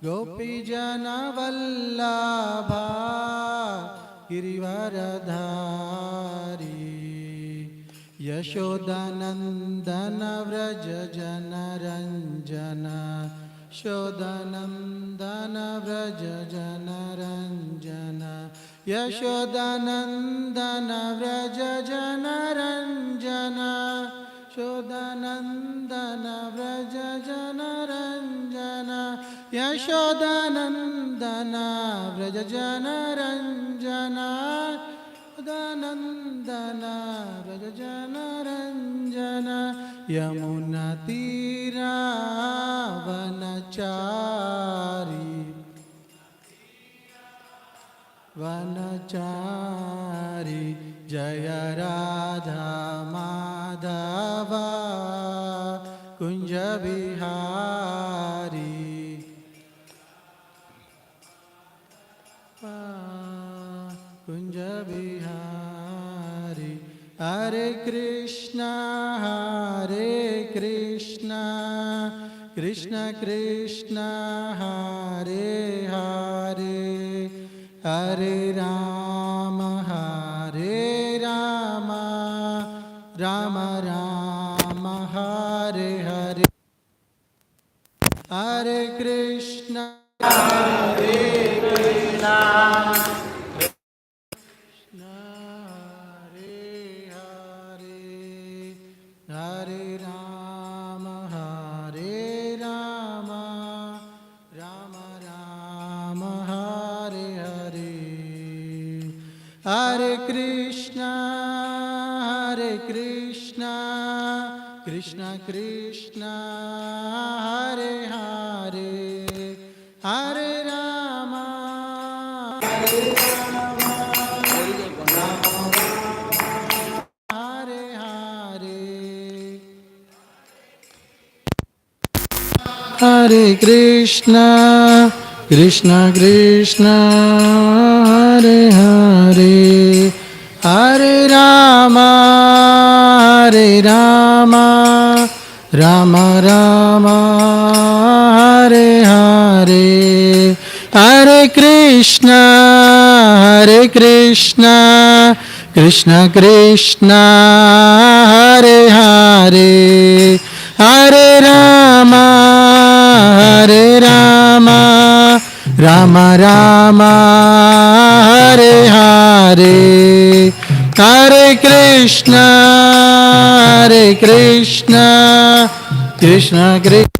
गोपीजन वल्लभा गिरिवरधारी यशोदानंदन व्रज जनरंजन यशोदानंदन व्रज जनरंजन यशोदानंदन व्रज जनरंजन यशोदानंदन व्रज जनरंजन यशोदानंदन व्रज जनरंजन यशोदानंदन व्रज जनरंजन यमुना तीरा वनचारी वनचारी जय राधा माधव कुंज बिहारी कुंज बिहारी हरे कृष्णा कृष्ण कृष्ण हरे हरे हरे राम राम राम हरे हरे हरे कृष्ण हरे कृष्ण हरे राम राम राम हरे हरे हरे कृष्ण कृष्ण कृष्ण हरे हरे हरे राम हरे हरे हरे कृष्ण कृष्ण कृष्ण हरे हरे हरे राम राम राम हरे हरे हरे कृष्ण कृष्ण कृष्ण हरे हरे हरे राम राम राम हरे हरे हरे कृष्ण कृष्ण कृष्ण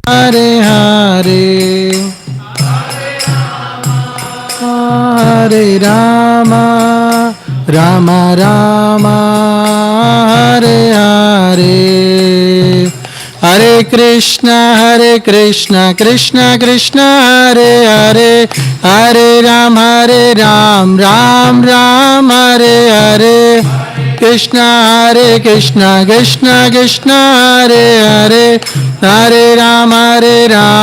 हरे हरे हरे राम राम राम हरे हरे हरे कृष्ण कृष्ण कृष्ण हरे हरे हरे राम राम राम हरे हरे कृष्ण कृष्ण कृष्ण हरे हरे हरे राम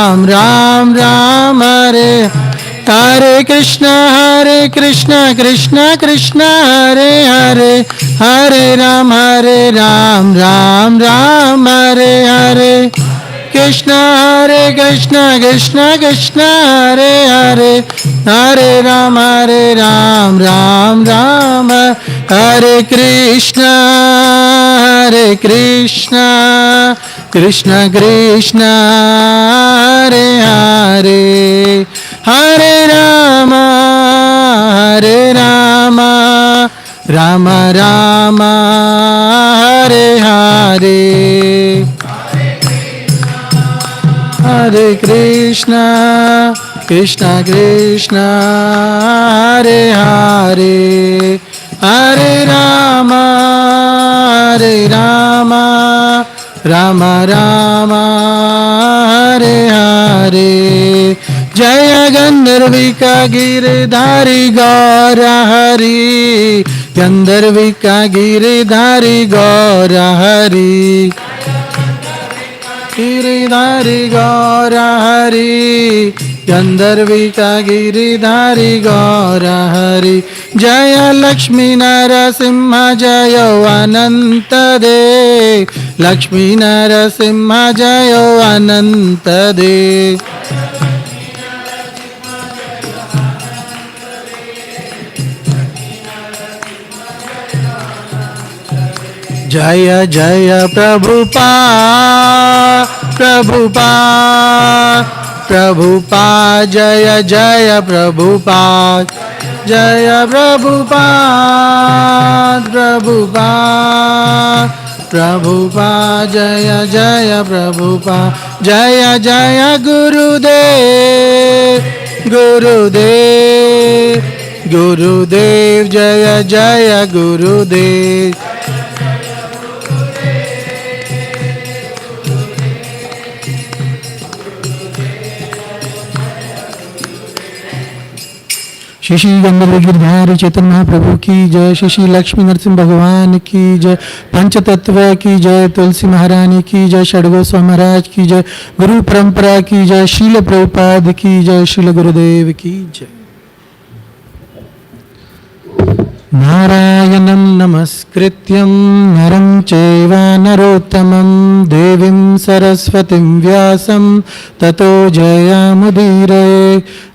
राम राम हरे हरे कृष्ण कृष्ण कृष्ण हरे हरे हरे राम राम राम हरे हरे कृष्ण कृष्ण कृष्ण हरे हरे हरे राम राम राम हरे कृष्ण कृष्ण कृष्ण हरे हरे हरे राम राम राम हरे हरे हरे कृष्ण कृष्ण कृष्ण हरे हरे हरे राम राम राम हरे हरे जय गंधर्विका गिरधारी गौर हरि गंधर्विका गिरधारी गौर हरि गिरिधारी गौर हरि गंधर्विका गिरिधारी गौर हरि जय लक्ष्मी नरसिंह जय अनंत देव लक्ष्मी नरसिंह जय अनंत देव जय जय प्रभुपाद प्रभुपाद प्रभुपाद जय जय प्रभुपाद जय प्रभुपाद प्रभुपाद प्रभुपाद जय जय प्रभुपाद जय जय गुरुदेव गुरुदेव गुरुदेव जय जय गुरुदेव श्री श्री गंधर्व गिरधारी चेतन महाप्रभु की जय, श्री श्री लक्ष्मी नरसिंह भगवान की जय, पंचतत्व की जय, तुलसी महारानी की जय, षडगोस्वामी महाराज की जय, गुरु परंपरा की जय, शील प्रभुपाद की जय, शील गुरुदेव की जय। नारायणं नमस्कृत्यं नरं चैव नरोत्तमं देवीं सरस्वतीं व्यासं ततो जयमुदीरये।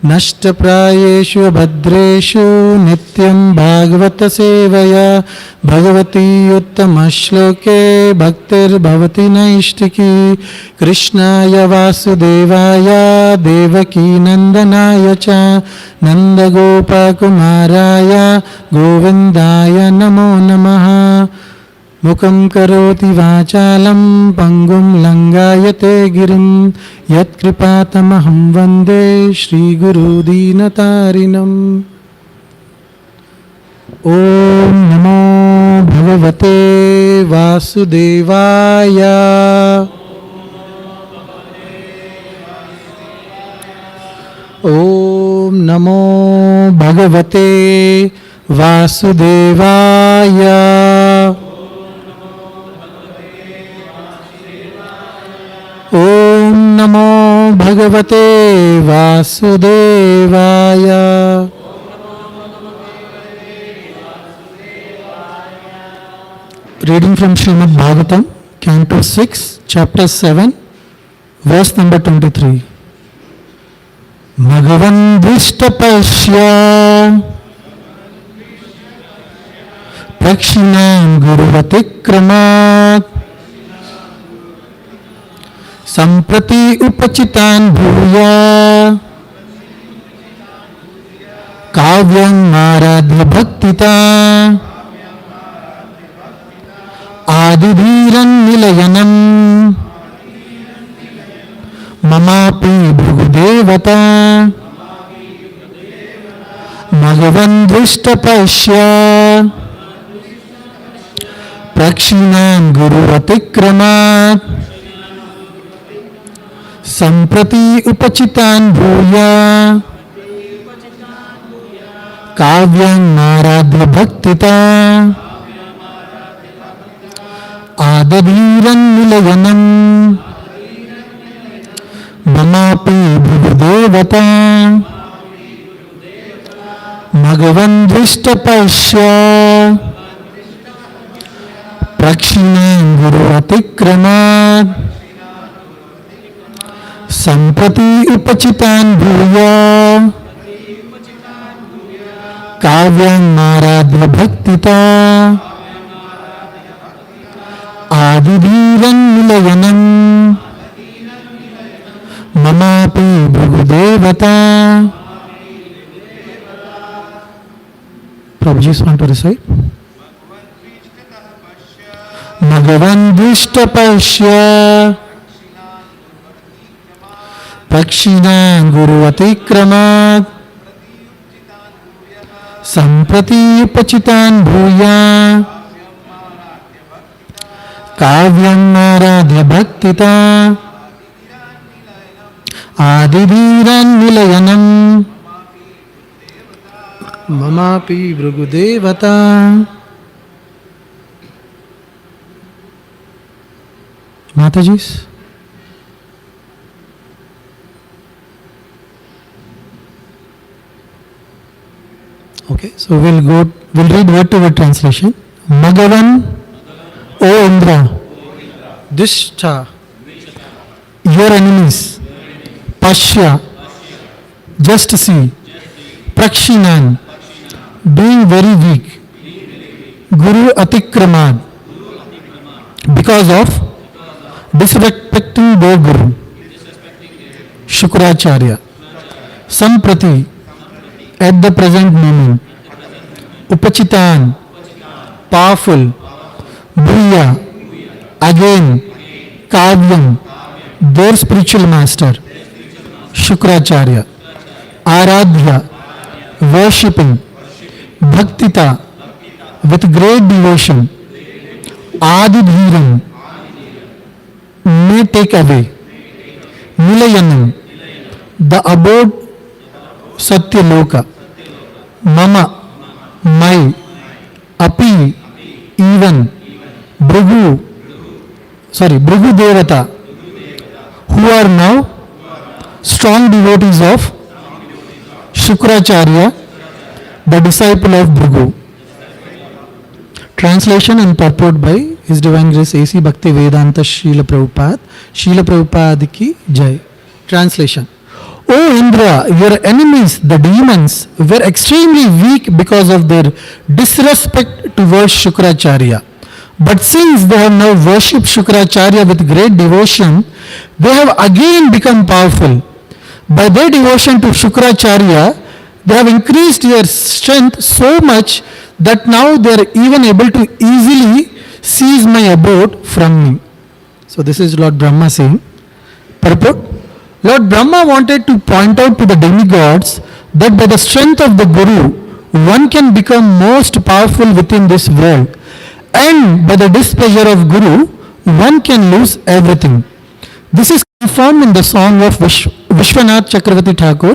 नष्टप्रायेषु भद्रेषु नित्यं भागवत सेवया भगवती उत्तमश्लोके भक्तिर्भवति नैष्टिकी। कृष्णाय वासुदेवाय देवकी नन्दनाय च नन्दगोपकुमाराय गोविन्दाय नमो नमः। मुखं करोति वाचालं पङ्गुं लङ्घयते गिरिं यत्कृपातमहं वन्दे श्रीगुरुदीनतारिणम्। ॐ नमो भगवते वासुदेवाय। ॐ नमो भगवते वासुदेवाय। ॐ नमो भगवते वासुदेवाय। Reading from Srimad Bhagavatam, Canto 6, Chapter 7, Verse number 23. Bhagavan Vishtapasya Prakshinam Guruvatikramat Samprati Upachitan Bhuya Kavyam Maradhya Bhaktita Adidhiran Nilayanam Mamapi Bhugudevata Bhagavan Vishtapasya Prakshinam Guruvatikramat Samprati Upachitan Bhuya Kavyam Maradhya Bhaktita Adadhiran Nilayanam Mamapi Bhugudevata Bhagavan Vishtapasya Prakshinam Guruvatikramat Samprati Upachitan Bhuya Kavyam Maradhya Bhaktita Adidhiran Nilayanam Mamapi Bhugudevata. Prabhuji want to recite. Bhagavan Vishtapasya Prakshinam Guruvatikramat Samprati Upachitan Bhuya Kavyam Maradhya Bhaktita Adidhiran Nilayanam Mamapi Bhrugudevata. Matajis. Okay, so we'll read word to word translation. Bhagavan, O Indra, Dishta, your enemies, Pashya, just see, Prakshinan, being very weak, Guru Atikramad, because of disrespecting their Guru, Shukracharya. Samprati, at the present moment. Upachitan, powerful. Bhuya, again. Kavyam, their spiritual master. Shukracharya. Aradhya, worshipping. Bhaktita, with great devotion. Adidhiram, may take away. Nilayanam, the abode Satyaloka. Mama, my. Api, even. Bhrigu Devata, who are now strong devotees of Shukracharya, the disciple of Bhrigu. Translation and purport by His Divine Grace A.C. Bhakti Vedanta Srila Prabhupada ki Jai. Translation. O Indra, your enemies, the demons, were extremely weak because of their disrespect towards Shukracharya. But since they have now worshipped Shukracharya with great devotion, they have again become powerful. By their devotion to Shukracharya, they have increased their strength so much that now they are even able to easily seize my abode from me. So this is Lord Brahma saying. Purport. Lord Brahma wanted to point out to the demigods that by the strength of the Guru, one can become most powerful within this world, and by the displeasure of Guru, one can lose everything. This is confirmed in the song of Vishwanath Chakravarti Thakur,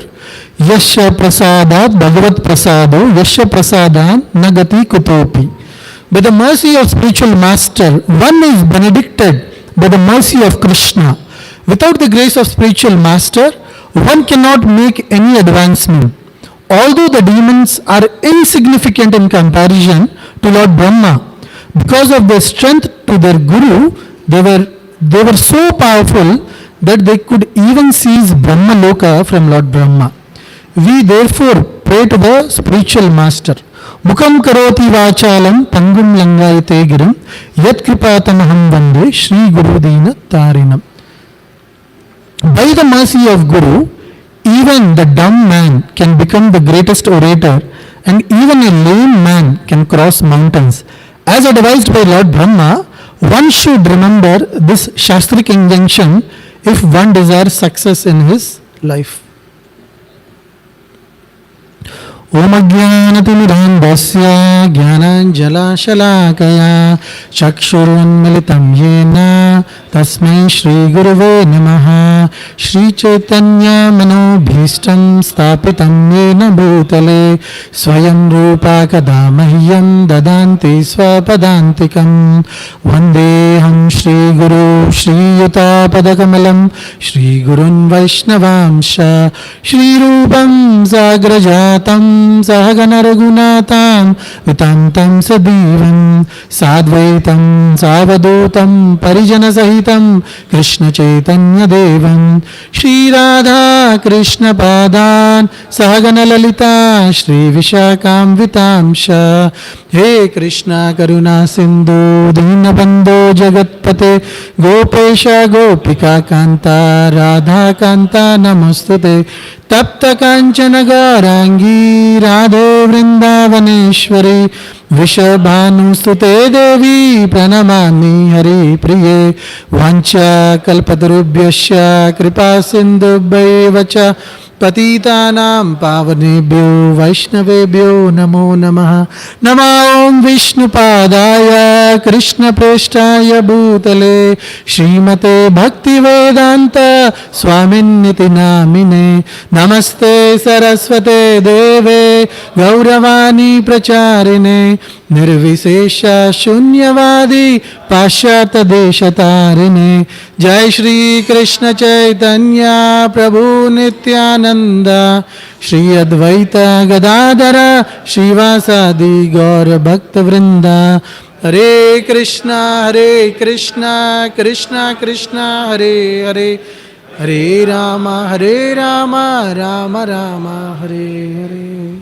Yasya Prasadat Bhagavat Prasado Yasya Prasadan Nagati Kutopi. By the mercy of spiritual master, one is benedicted by the mercy of Krishna. Without the grace of spiritual master, one cannot make any advancement. Although the demons are insignificant in comparison to Lord Brahma, because of their strength to their Guru, they were so powerful that they could even seize Brahma Loka from Lord Brahma. We therefore pray to the spiritual master. Mukam karoti vachalam pangum langayate giram yat kripatamaham vande Shri Guru Dina Tarinam. By the mercy of Guru, even the dumb man can become the greatest orator, and even a lame man can cross mountains. As advised by Lord Brahma, one should remember this Shastric injunction if one desires success in his life. Om Ajnanatimidandasya Jnananjalashalakaya Chakshurunmilitam Yena Tasmai Shri Guruve Namaha. Shri Chaitanya Manobhishtam Stapitam Yena Bhutale Swayam Rupa Kadamahyam Dadanti Swapadantikam Vandeham Shri Guru Shri Yuta Padakamalam Shri Gurun Vaishnavamsha Shri Rupam Sagrajatam Sahagana Ragunatham Vitantam Sadivam Sadvaitam Savadutam Parijana Sahitam Krishna Chaitanya Devam Shri Radha Krishna Padan Sahagana Lalita Shri Vishakam Vitamsha. He Krishna Karuna Sindhu Dinabandho Jagatpate Gopesha Gopika Kanta Radha Kanta Namostute Tapta Kanchana Garangi Radhe Vrindavaneshwari Vishabhanu Stute Devi Pranamami Hari Priye Vancha Kalpatarubhyasya Kripa Sindhubhai Vacha Patitanam Pavanebhyo Vaishnavebhyo Namo Namaha. Nama Om Vishnupadaya Krishna Preshtaya Bhutale Srimate Bhakti Vedanta Swaminiti Namine. Namaste Saraswate Deve Gauravani Pracharine Nirvisesha Shunyavadi Pashyata Deshatarine. Jai Shri Krishna Chaitanya Prabhu Nityananda Shri Advaita Gadadara Shivasadi Gaura Bhakta Vrinda. Hare Krishna Krishna Krishna Hare Hare Hare Rama Rama Rama Hare Hare.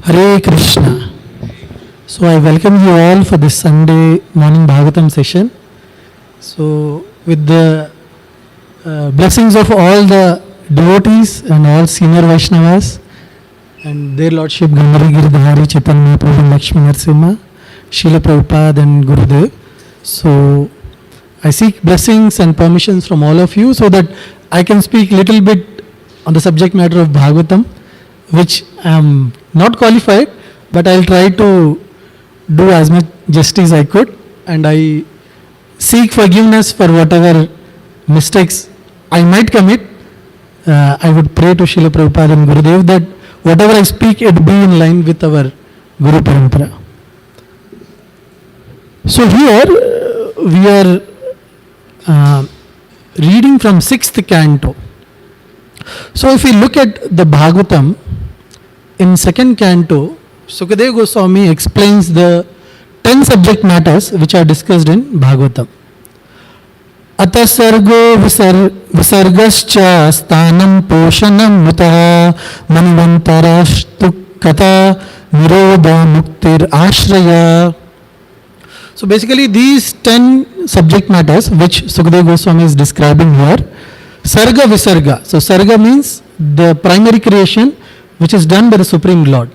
Hare Krishna. So I welcome you all for this Sunday morning Bhagavatam session. So with the blessings of all the devotees and all senior Vaishnavas and their Lordship Gamari Giridhari Chaitanya Prabhu Lakshmi Narasimha, Srila Prabhupada and Gurudev. So I seek blessings and permissions from all of you so that I can speak little bit on the subject matter of Bhagavatam, which I am not qualified, but I will try to do as much justice I could, and I seek forgiveness for whatever mistakes I might commit. I would pray to Srila Prabhupada and Gurudev that whatever I speak, it be in line with our Guru Parampara. So here we are reading from 6th canto. So if we look at the Bhagavatam, in 2nd canto, Sukadeva Goswami explains the 10 subject matters which are discussed in Bhagavatam. Ata sargo visargascha sthanam poshanam mutaha manvantarastu kata nirodha muktir ashraya. So basically these 10 subject matters which Sukadeva Goswami is describing here, Sarga Visarga. So Sarga means the primary creation which is done by the Supreme Lord.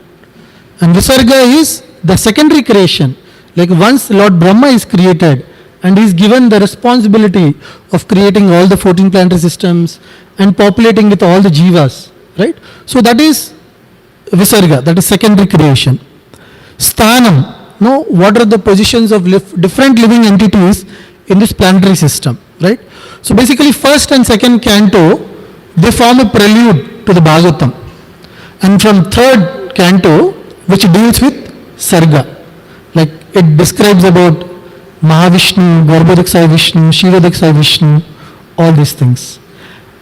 And Visarga is the secondary creation. Like once Lord Brahma is created and he is given the responsibility of creating all the 14 planetary systems and populating with all the jivas, right? So that is Visarga, that is secondary creation. Sthanam. Now, what are the positions of different living entities in this planetary system, right? So basically, 1st and 2nd canto, they form a prelude to the Bhagavatam. And from 3rd canto, which deals with Sarga, like it describes about Mahavishnu, Garbhodaksha Vishnu, Shivadaksha Vishnu, all these things.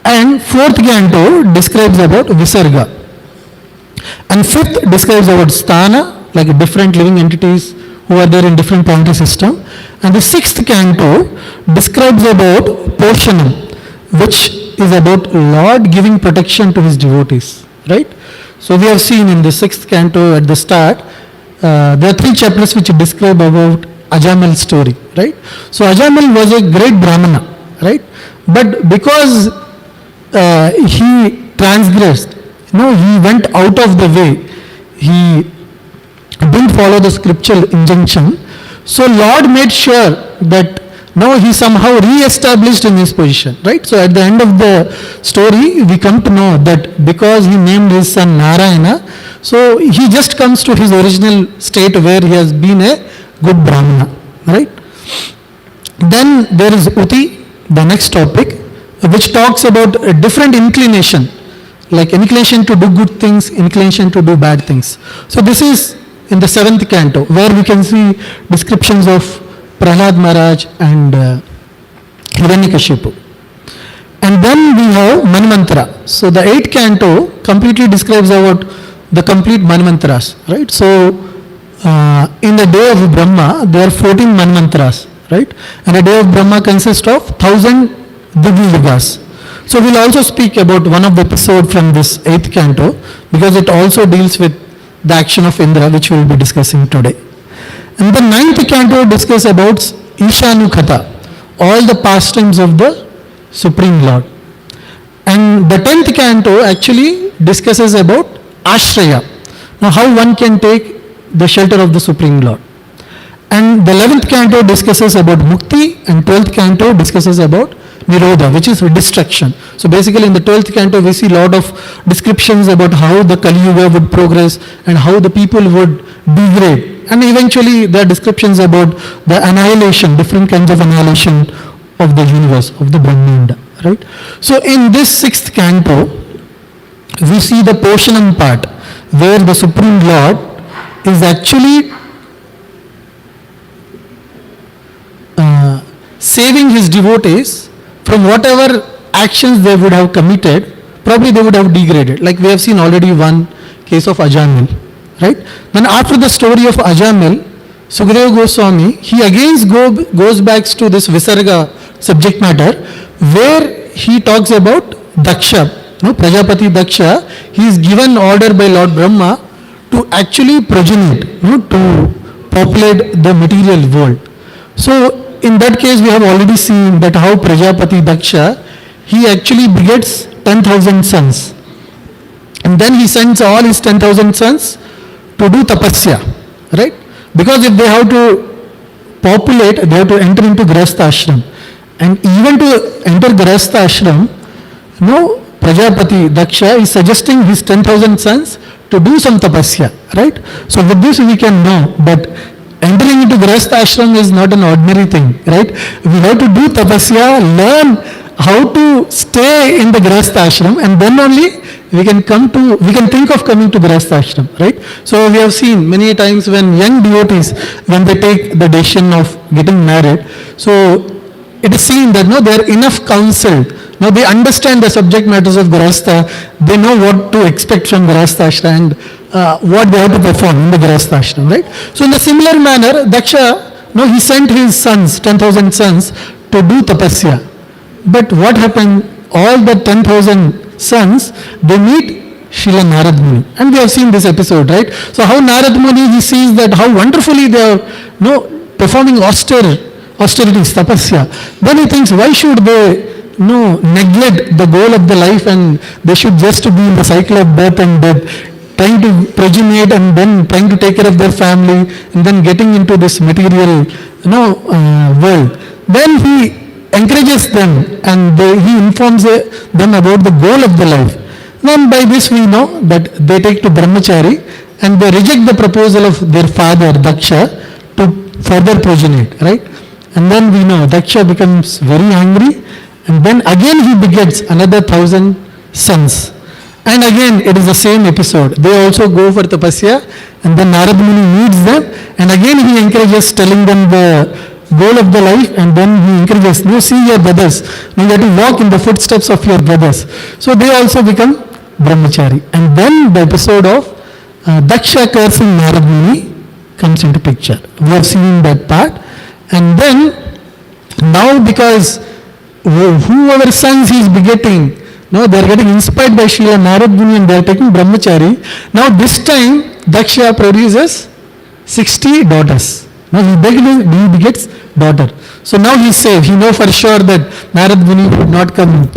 And 4th canto describes about Visarga. And 5th describes about Sthana, like different living entities who are there in different planetary system. And the 6th canto describes about Poshanam, which is about Lord giving protection to his devotees, right? So we have seen in the 6th canto at the start, there are 3 chapters which describe about Ajamal's story, right? So Ajamal was a great Brahmana, right? But because he transgressed, he went out of the way, he didn't follow the scriptural injunction. So Lord made sure that now he somehow re-established in his position, right? So at the end of the story, we come to know that because he named his son Narayana, so he just comes to his original state where he has been a good Brahmana, right? Then there is Uti, the next topic, which talks about a different inclination, like inclination to do good things, inclination to do bad things. So this is in the 7th canto, where we can see descriptions of Prahlad Maharaj and Hiranyakashipu. And then we have Manvantara. So the 8th canto completely describes about the complete Manvantras, right? So in the day of Brahma, there are 14 Manvantras, right? And the day of Brahma consists of 1000 Divya Yugas. So we'll also speak about one of the episode from this 8th canto because it also deals with the action of Indra, which we will be discussing today. And the 9th canto discusses about Ishanukata, all the pastimes of the Supreme Lord. And the 10th canto actually discusses about Ashraya, now how one can take the shelter of the Supreme Lord. And the 11th canto discusses about Mukti, and 12th canto discusses about Nirodha, which is destruction. So basically in the 12th canto we see a lot of descriptions about how the Kali Yuga would progress and how the people would degrade. And eventually there are descriptions about the annihilation, different kinds of annihilation of the universe, of the Brahmanda, right? So in this 6th canto, we see the Poshanam part, where the Supreme Lord is actually saving his devotees from whatever actions they would have committed, probably they would have degraded. Like we have seen already one case of Ajamil, right? Then after the story of Ajamil, Sukadeva Goswami, he again goes back to this Visarga subject matter, where he talks about Daksha, Prajapati Daksha. He is given order by Lord Brahma to actually progenate, to populate the material world. So in that case, we have already seen that how Prajapati Daksha, he actually begets 10,000 sons. And then he sends all his 10,000 sons to do tapasya, right? Because if they have to populate, they have to enter into Grihastha ashram. And even to enter Grihastha ashram, Prajapati Daksha is suggesting his 10,000 sons to do some tapasya, right? So with this we can know that entering into Grihastha ashram is not an ordinary thing, right? We have to do tapasya, learn how to stay in the Grihastha ashram, and then only we can think of coming to Grihastha ashram, right? So we have seen many times when young devotees, when they take the decision of getting married, so it is seen that they are enough counseled. Now they understand the subject matters of Grihastha, they know what to expect from Grihastha ashram and what they have to perform in the Grihastha ashram, right? So in a similar manner, Daksha, he sent his sons, 10,000 sons, to do tapasya. But what happened? All the 10,000 sons, they meet Srila Narad Muni. And we have seen this episode, right? So how Narad Muni, he sees that how wonderfully they are performing austerities, tapasya. Then he thinks, why should they neglect the goal of the life and they should just be in the cycle of birth and death, trying to progenate and then trying to take care of their family and then getting into this material world. Then he encourages them and he informs them about the goal of the life. Then by this we know that they take to brahmachari and they reject the proposal of their father Daksha to further progenate, right? And then we know Daksha becomes very angry and then again he begets another 1,000 sons. And again it is the same episode. They also go for tapasya and then Narad Muni meets them and again he encourages, telling them the goal of the life, and then he encourages, see your brothers, you have to walk in the footsteps of your brothers. So they also become brahmachari. And then the episode of Daksha cursing Narad Muni comes into picture. We have seen that part. And then now because whoever sons he is begetting, they are getting inspired by Srila Narad Muni and they are taking brahmachari. Now this time Daksha produces 60 daughters. Now he begets daughter. So now he is safe. He knows for sure that Narad Muni would not come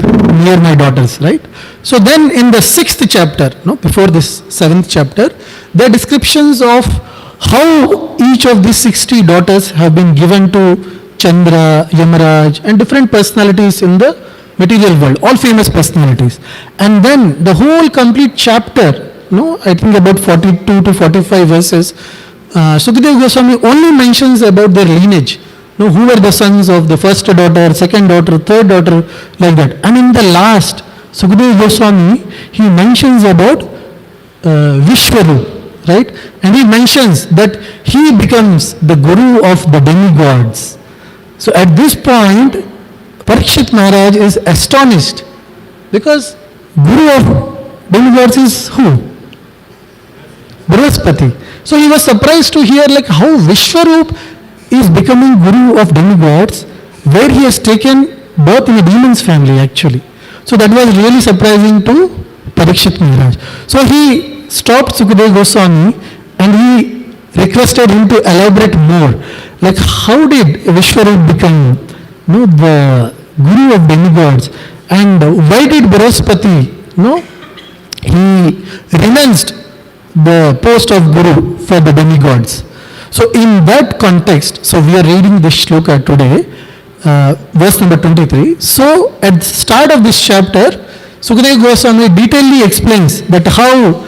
near my daughters, right? So then in the 6th chapter, before this 7th chapter, there are descriptions of how each of these 60 daughters have been given to Chandra, Yamaraj and different personalities in the material world, all famous personalities. And then the whole complete chapter, I think about 42 to 45 verses, Sukadeva Goswami only mentions about their lineage. Who were the sons of the first daughter, second daughter, third daughter, like that. And in the last, Sukadeva Goswami, he mentions about Vishwarup, right? And he mentions that he becomes the guru of the demigods. So at this point, Parikshit Maharaj is astonished because guru of demigods is who? Brihaspati. So he was surprised to hear how Vishwarup is becoming guru of demigods, where he has taken birth in a demon's family actually. So that was really surprising to Parikshit Maharaj. So he stopped Sukadeva Goswami and he requested him to elaborate more. How did Vishwarup become the guru of demigods, and why did Brihaspati he renounced the post of guru for the demigods. So in that context, so we are reading this shloka today, verse number 23. So at the start of this chapter, Sukadeva Goswami detailedly explains that how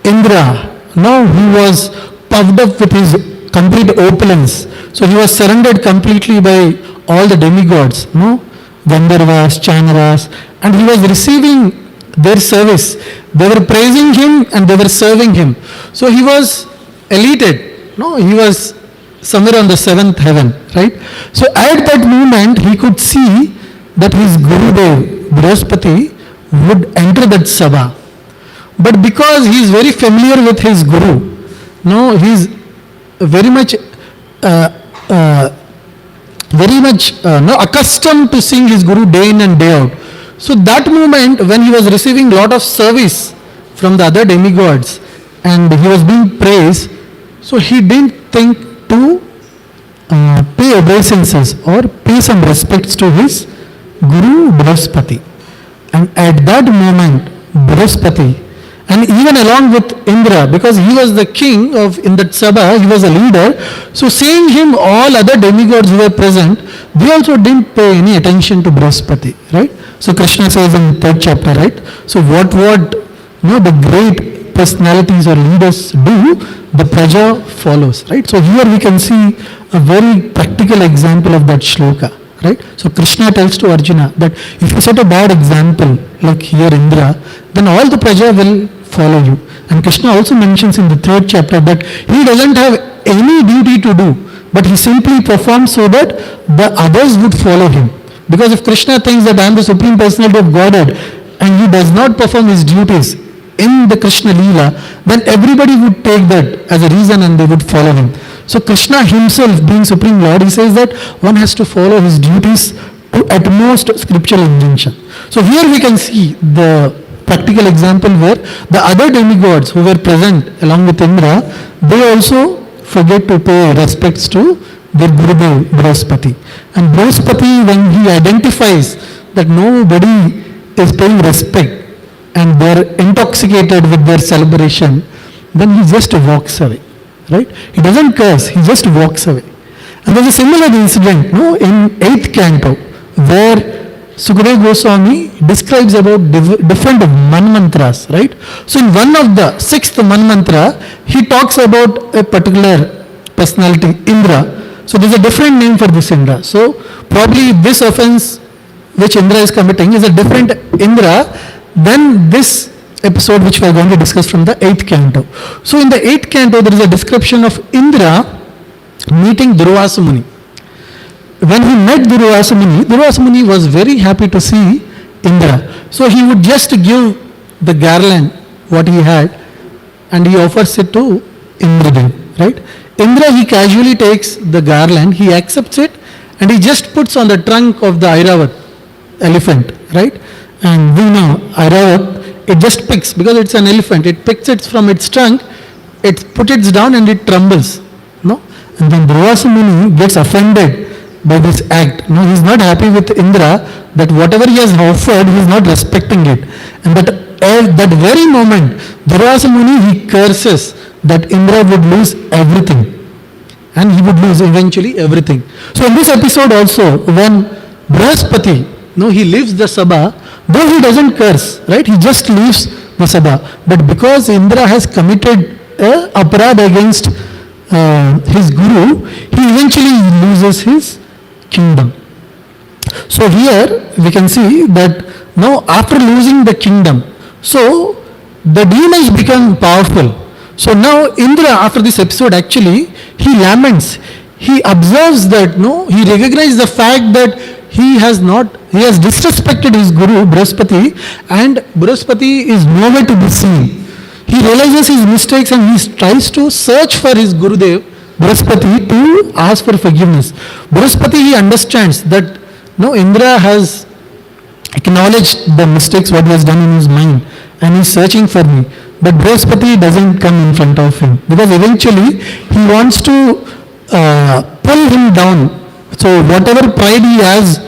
Indra, he was puffed up with his complete opulence. So he was surrendered completely by all the demigods, Gandharvas, Chanaras, and he was receiving their service. They were praising him and they were serving him. So he was elated. He was somewhere on the 7th heaven, right? So at that moment, he could see that his Gurudev, Brihaspati, would enter that sabha. But because he is very familiar with his Guru, he is very much accustomed to seeing his Guru day in and day out. So that moment when he was receiving lot of service from the other demigods, and he was being praised, so he didn't think to pay obeisances or pay some respects to his Guru Brihaspati. And at that moment, Brihaspati, and even along with Indra, because he was the king of in that Sabha, he was a leader. So seeing him, all other demigods who were present, they also didn't pay any attention to Brihaspati, right? So Krishna says in third chapter, right? So what the great personalities or leaders do, the praja follows, right? So here we can see a very practical example of that shloka. Right? So Krishna tells to Arjuna that if you set a bad example, like here Indra, then all the praja will follow you. And Krishna also mentions in the third chapter that he doesn't have any duty to do, but he simply performs so that the others would follow him. Because if Krishna thinks that I am the Supreme Personality of Godhead and he does not perform his duties in the Krishna Leela, then everybody would take that as a reason and they would follow him. So Krishna himself, being Supreme Lord, he says that one has to follow his duties to utmost scriptural injunction. So here we can see the practical example where the other demigods who were present along with Indra, they also forget to pay respects to their Gurudev Brihaspati. And Brihaspati, when he identifies that nobody is paying respect and they are intoxicated with their celebration, then he just walks away. Right? He doesn't curse, he just walks away. And there's a similar incident in 8th canto where Sukadeva Goswami describes about different manmantras, right? So in one of the 6th manmantra, he talks about a particular personality, Indra. So there's a different name for this Indra. So probably this offense which Indra is committing is a different Indra than this episode which we are going to discuss from the 8th canto. So in the 8th canto there is a description of Indra meeting Durvasa Muni. When he met Durvasa Muni was very happy to see Indra. So he would just give the garland what he had and he offers it to Indradev, right? Indra, he casually takes the garland, he accepts it and he just puts on the trunk of the Airavat elephant, right? And we know Airavat, it just picks, because it's an elephant, it picks it from its trunk, it puts it down and it trembles. No? And then Durvasa Muni gets offended by this act. No, he's not happy with Indra, that whatever he has offered, he is not respecting it. And that very moment, Durvasa Muni, he curses that Indra would lose everything. And he would lose eventually everything. So in this episode also, when Brihaspati, he leaves the Sabha, though he doesn't curse, right? He just leaves the Sabha. But because Indra has committed a aparad against his Guru, he eventually loses his kingdom. So here we can see that now after losing the kingdom, so the demons become powerful. So now Indra, after this episode, actually he laments, he observes that he recognizes the fact that he has disrespected his Guru Brihaspati, and Brihaspati is nowhere to be seen. He realizes his mistakes and he tries to search for his Gurudev Brihaspati to ask for forgiveness. Brihaspati, he understands that Indra has acknowledged the mistakes what he has done in his mind and he is searching for me. But Brihaspati doesn't come in front of him because eventually he wants to pull him down. So whatever pride he has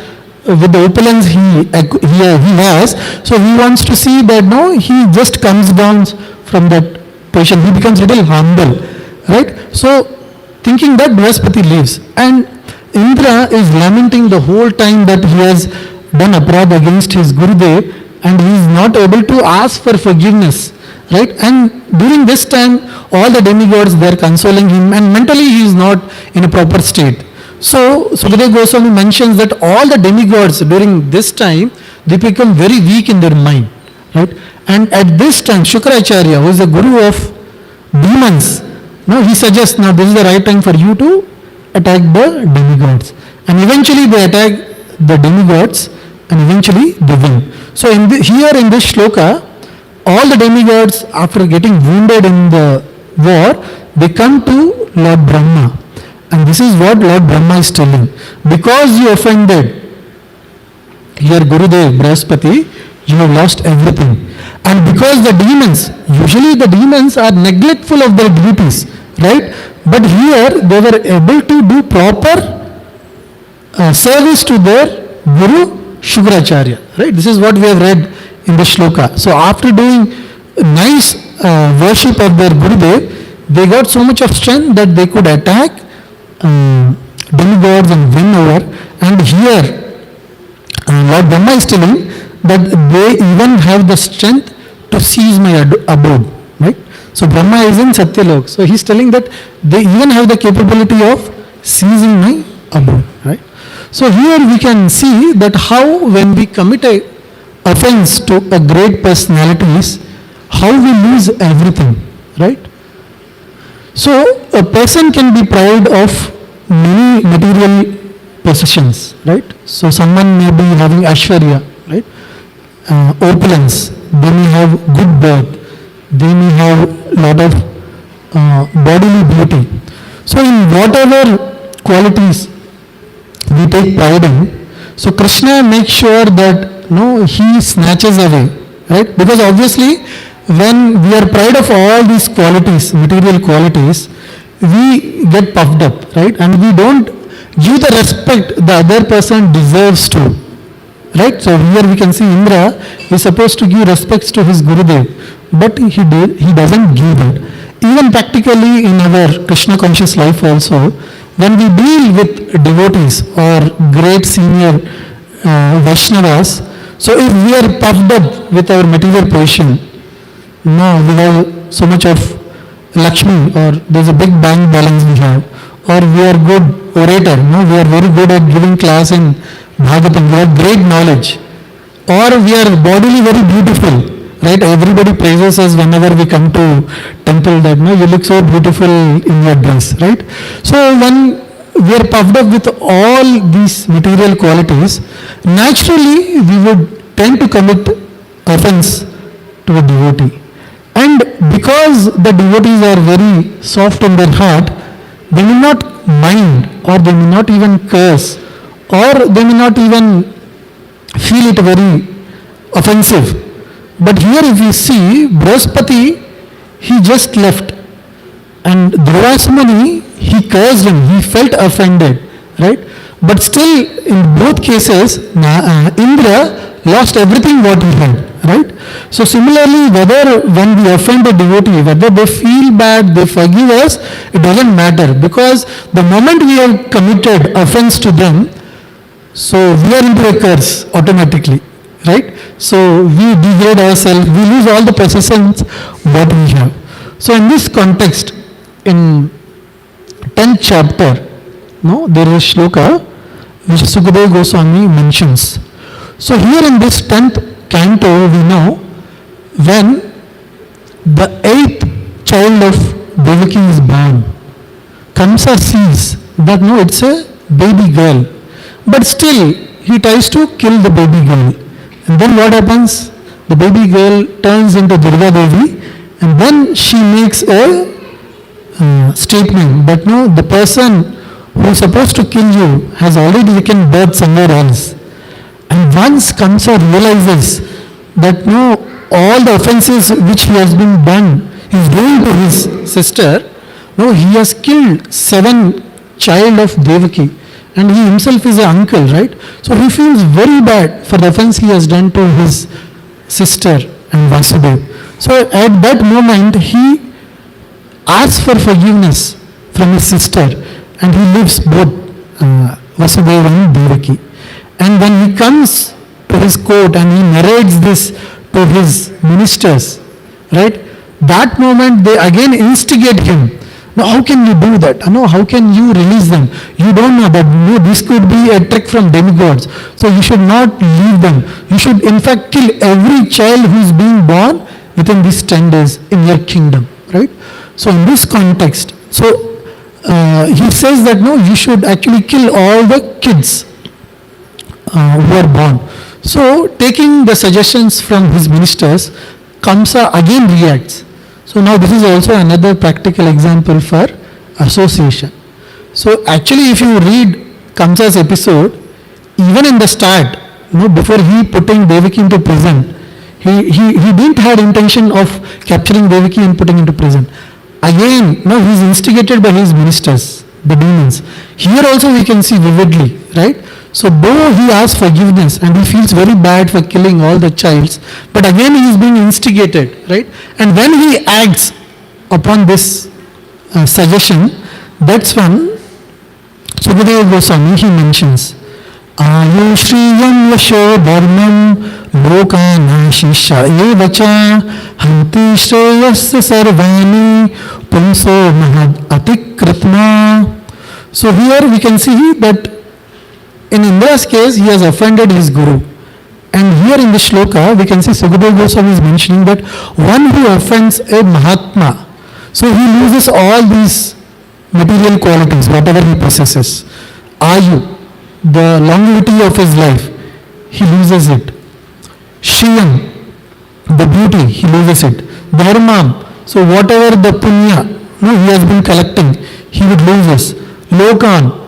with the opulence he has, so he wants to see that he just comes down from that position. He becomes a little humble, right? So thinking that Brihaspati leaves, and Indra is lamenting the whole time that he has done aparad against his Gurudev and he is not able to ask for forgiveness, right? And during this time all the demigods, they are consoling him and mentally he is not in a proper state. So Sukadeva Goswami mentions that all the demigods during this time, they become very weak in their mind, right? And at this time Shukracharya, who is the guru of demons, he suggests this is the right time for you to attack the demigods, and eventually they attack the demigods and eventually they win. So here in this shloka, all the demigods, after getting wounded in the war, they come to Lord Brahma. And this is what Lord Brahma is telling. Because you offended your Gurudev Brihaspati, you have lost everything. And because the demons, usually the demons are neglectful of their duties, right? But here they were able to do proper service to their Guru Shukracharya, right? This is what we have read in the Sloka. So after doing nice worship of their Gurudev, they got so much of strength that they could attack demigods and win over. And here Lord Brahma is telling that they even have the strength to seize my abode, right? So Brahma is in Satyalok. So he's telling that they even have the capability of seizing my abode, right? So here we can see that how when we commit a offense to a great personalities, how we lose everything, right? So a person can be proud of many material possessions, right? So someone may be having Ashwarya, right? Opulence, they may have good birth, they may have lot of bodily beauty. So in whatever qualities we take pride in, so Krishna makes sure that he snatches away, right? Because obviously when we are proud of all these qualities, material qualities, we get puffed up, right? And we don't give the respect the other person deserves to, right? So here we can see Indra is supposed to give respects to his Gurudev, but he doesn't give it. Even practically in our Krishna conscious life also, when we deal with devotees or great senior Vaishnavas, so if we are puffed up with our material position, no, we have so much of Lakshmi, or there's a big bank balance we have, or we are good orator, we are very good at giving class in Bhagavatam, we have great knowledge, or we are bodily very beautiful, right? Everybody praises us whenever we come to temple that you look so beautiful in your dress, right? So when we are puffed up with all these material qualities, naturally we would tend to commit offense to a devotee. And because the devotees are very soft in their heart, they may not mind, or they may not even curse, or they may not even feel it very offensive. But here if you see, Brahaspati, he just left. And Dhruvasamuni, he cursed him, he felt offended, right? But still, in both cases, Indra lost everything what he had, right? So similarly, whether when we offend a devotee, whether they feel bad, they forgive us, it doesn't matter, because the moment we have committed offense to them, so we are into a curse automatically, right? So we degrade ourselves, we lose all the possessions what we have. So in this context, in 10th chapter, there is a shloka which Sukadeva Goswami mentions. So here in this 10th canto, we know when the 8th child of Devaki is born, Kamsa sees that it's a baby girl, but still he tries to kill the baby girl. And then what happens? The baby girl turns into Durga Devi, and then she makes a statement that the person who is supposed to kill you has already taken birth somewhere else. And once Kamsa realizes that all the offenses which he has been done, he is doing to his sister, he has killed 7 child of Devaki, and he himself is an uncle, right? So he feels very bad for the offense he has done to his sister and Vasudeva. So at that moment he asks for forgiveness from his sister, and he leaves both Vasudeva and Devaki. And when he comes to his court and he narrates this to his ministers, right? That moment they again instigate him. Now how can you do that? How can you release them? You don't know that this could be a trick from demigods. So you should not leave them. You should in fact kill every child who is being born within these 10 days in your kingdom, right? So in this context, he says that you should actually kill all the kids who are born. So taking the suggestions from his ministers, Kamsa again reacts. So now this is also another practical example for association. So actually if you read Kamsa's episode, even in the start, before he putting Devaki into prison, He didn't had intention of capturing Devaki and putting into prison. Again, now he is instigated by his ministers, the demons. Here also we can see vividly, right? So though he asks forgiveness and he feels very bad for killing all the childs, but again he is being instigated, right? And when he acts upon this suggestion, that's when Sukadeva Goswami, he mentions, Ayu Shriyam Yasho Dharmam Lokanashisha Evacha Hanti Shreyasya Sarvani Pumso Mahad Atikritma. So here we can see that in Indra's case, he has offended his guru. And here in the shloka, we can see Sukadeva Goswami is mentioning that one who offends a Mahatma, so he loses all these material qualities, whatever he possesses. Ayu, the longevity of his life, he loses it. Shriyam, the beauty, he loses it. Dharmam, so whatever the punya, he has been collecting, he would lose this. Lokan,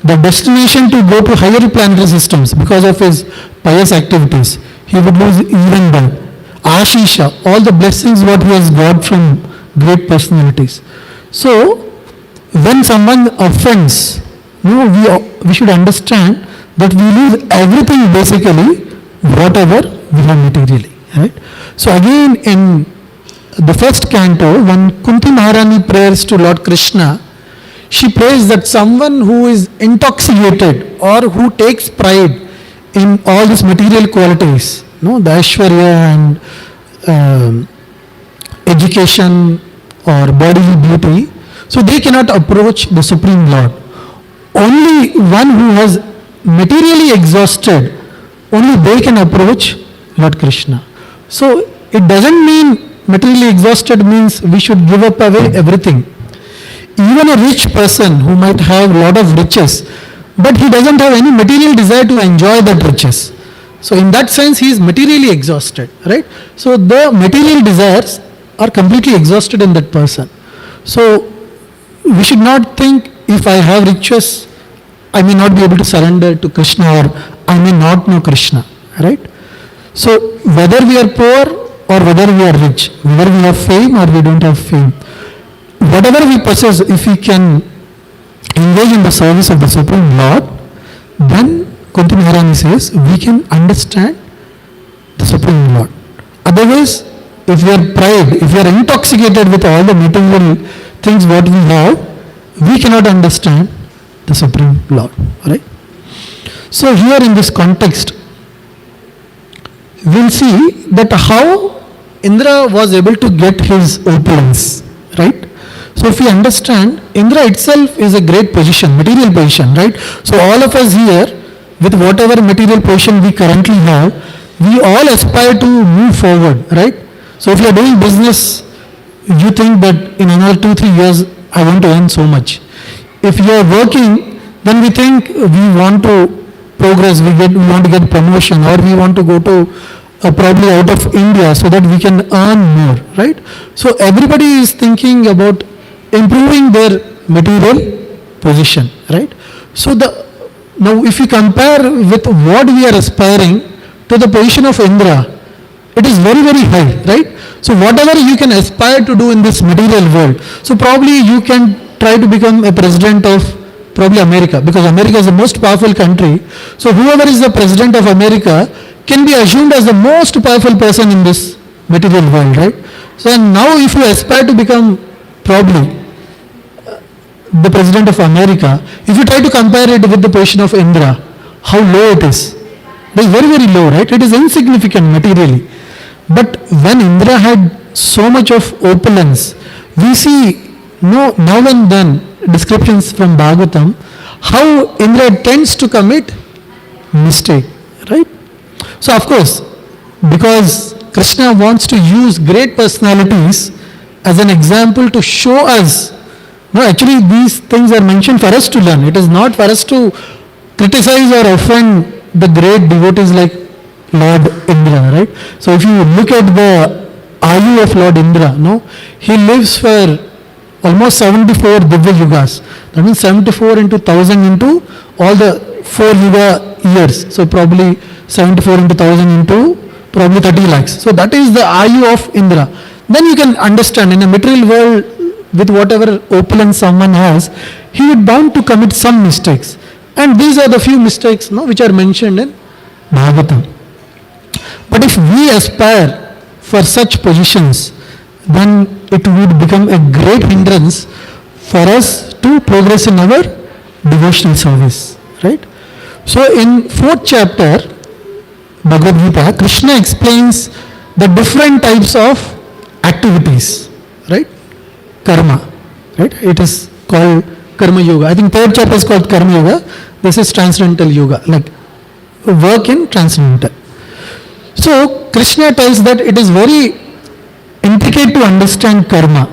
the destination to go to higher planetary systems because of his pious activities, he would lose even that. Ashisha, all the blessings what he has got from great personalities. So, when someone offends, we should understand that we lose everything basically, whatever we have materially. Right? So again in the first canto, when Kunti Maharani prays to Lord Krishna, she prays that someone who is intoxicated or who takes pride in all these material qualities, the Aishwarya and education or bodily beauty, so they cannot approach the Supreme Lord. Only one who has materially exhausted, only they can approach Lord Krishna. So it doesn't mean materially exhausted means we should give up away everything. Even a rich person who might have a lot of riches, but he doesn't have any material desire to enjoy that riches. So in that sense, he is materially exhausted, right? So the material desires are completely exhausted in that person. So we should not think if I have riches, I may not be able to surrender to Krishna or I may not know Krishna, right? So whether we are poor or whether we are rich, whether we have fame or we don't have fame, whatever we possess, if we can engage in the service of the Supreme Lord, then Kunti Maharani says we can understand the Supreme Lord. Otherwise, if we are pride, if we are intoxicated with all the material things what we have, we cannot understand the Supreme Lord. Right? So here in this context, we'll see that how Indra was able to get his opulence. Right? So if we understand, Indra itself is a great position, material position, right? So all of us here, with whatever material position we currently have, we all aspire to move forward, right? So if you are doing business, you think that in another 2-3 years, I want to earn so much. If you are working, then we think we want to progress, we want to get promotion, or we want to go to probably out of India so that we can earn more, right? So everybody is thinking about improving their material position, right? So now if we compare with what we are aspiring to the position of Indra, it is very, very high, right? So whatever you can aspire to do in this material world, so probably you can try to become a president of probably America, because America is the most powerful country. So whoever is the president of America can be assumed as the most powerful person in this material world, right? So now if you aspire to become probably the president of America, if you try to compare it with the position of Indra, how low it is. It is very, very low, right? It is insignificant materially. But when Indra had so much of opulence, we see now and then descriptions from Bhagavatam, how Indra tends to commit mistake, right? So of course, because Krishna wants to use great personalities as an example to show us. No, actually these things are mentioned for us to learn. It is not for us to criticize or offend the great devotees like Lord Indra, right? So if you look at the Ayu of Lord Indra, he lives for almost 74 Divya Yugas. That means 74 into 1000 into all the 4 Yuga years. So probably 74 into 1000 into probably 30 lakhs. So that is the Ayu of Indra. Then you can understand in a material world, with whatever opulence someone has, he would bound to commit some mistakes. And these are the few mistakes, no, which are mentioned in Bhagavatam. But if we aspire for such positions, then it would become a great hindrance for us to progress in our devotional service, right? So in 4th chapter, Bhagavad Gita, Krishna explains the different types of activities, right? Karma, right? It is called Karma Yoga. I think 3rd chapter is called Karma Yoga. This is Transcendental Yoga, like work in Transcendental. So Krishna tells that it is very intricate to understand karma,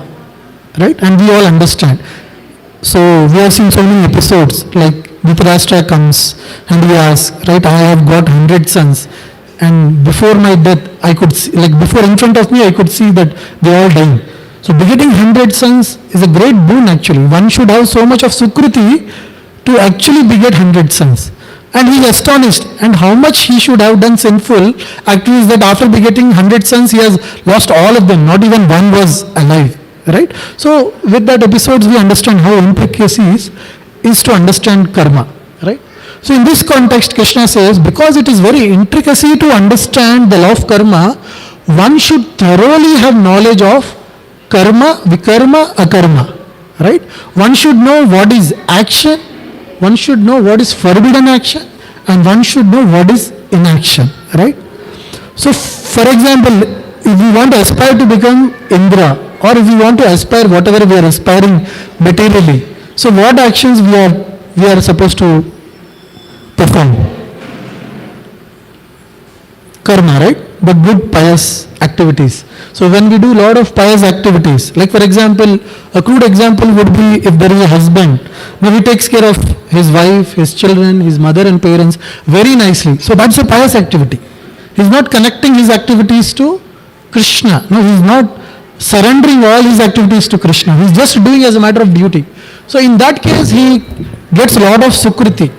right? And we all understand. So we have seen so many episodes, like Dhritarashtra comes and he asks, right, I have got 100 sons, and before my death I could see, like before in front of me I could see that they are all dying. So begetting 100 sons is a great boon actually. One should have so much of Sukriti to actually beget 100 sons. And he is astonished, and how much he should have done sinful activities that after begetting 100 sons he has lost all of them, not even one was alive, right? So with that episodes we understand how intricacy is to understand karma, right? So in this context Krishna says, because it is very intricacy to understand the law of karma, one should thoroughly have knowledge of karma, vikarma, akarma, right? One should know what is action, one should know what is forbidden action, and one should know what is inaction, right? So for example, if we want to aspire to become Indra, or if we want to aspire whatever we are aspiring materially, so what actions we are supposed to perform? Karma, right? The good pious activities. So when we do a lot of pious activities, like for example, a crude example would be if there is a husband, now he takes care of his wife, his children, his mother and parents very nicely. So that's a pious activity. He is not connecting his activities to Krishna. No, he is not surrendering all his activities to Krishna. He is just doing as a matter of duty. So in that case, he gets a lot of Sukriti.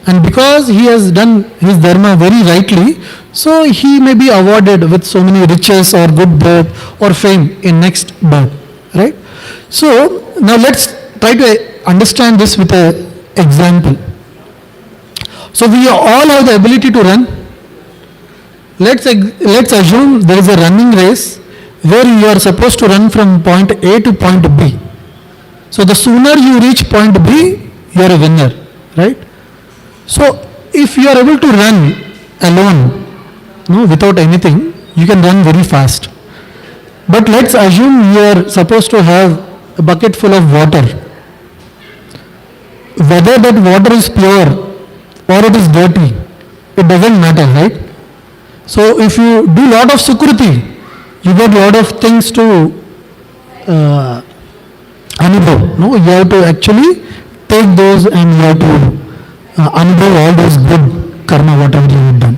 And because he has done his dharma very rightly, so he may be awarded with so many riches or good birth or fame in next birth, right? So now let's try to understand this with an example. So we all have the ability to run. Let's assume there is a running race where you are supposed to run from point A to point B. So the sooner you reach point B, you are a winner, right? So if you are able to run alone, no, without anything, you can run very fast. But let's assume you are supposed to have a bucket full of water. Whether that water is pure or it is dirty, it doesn't matter, right? So if you do lot of Sukriti, you get lot of things to anubhav. No, you have to actually take those and you have to anubhav all those good karma, whatever you have done.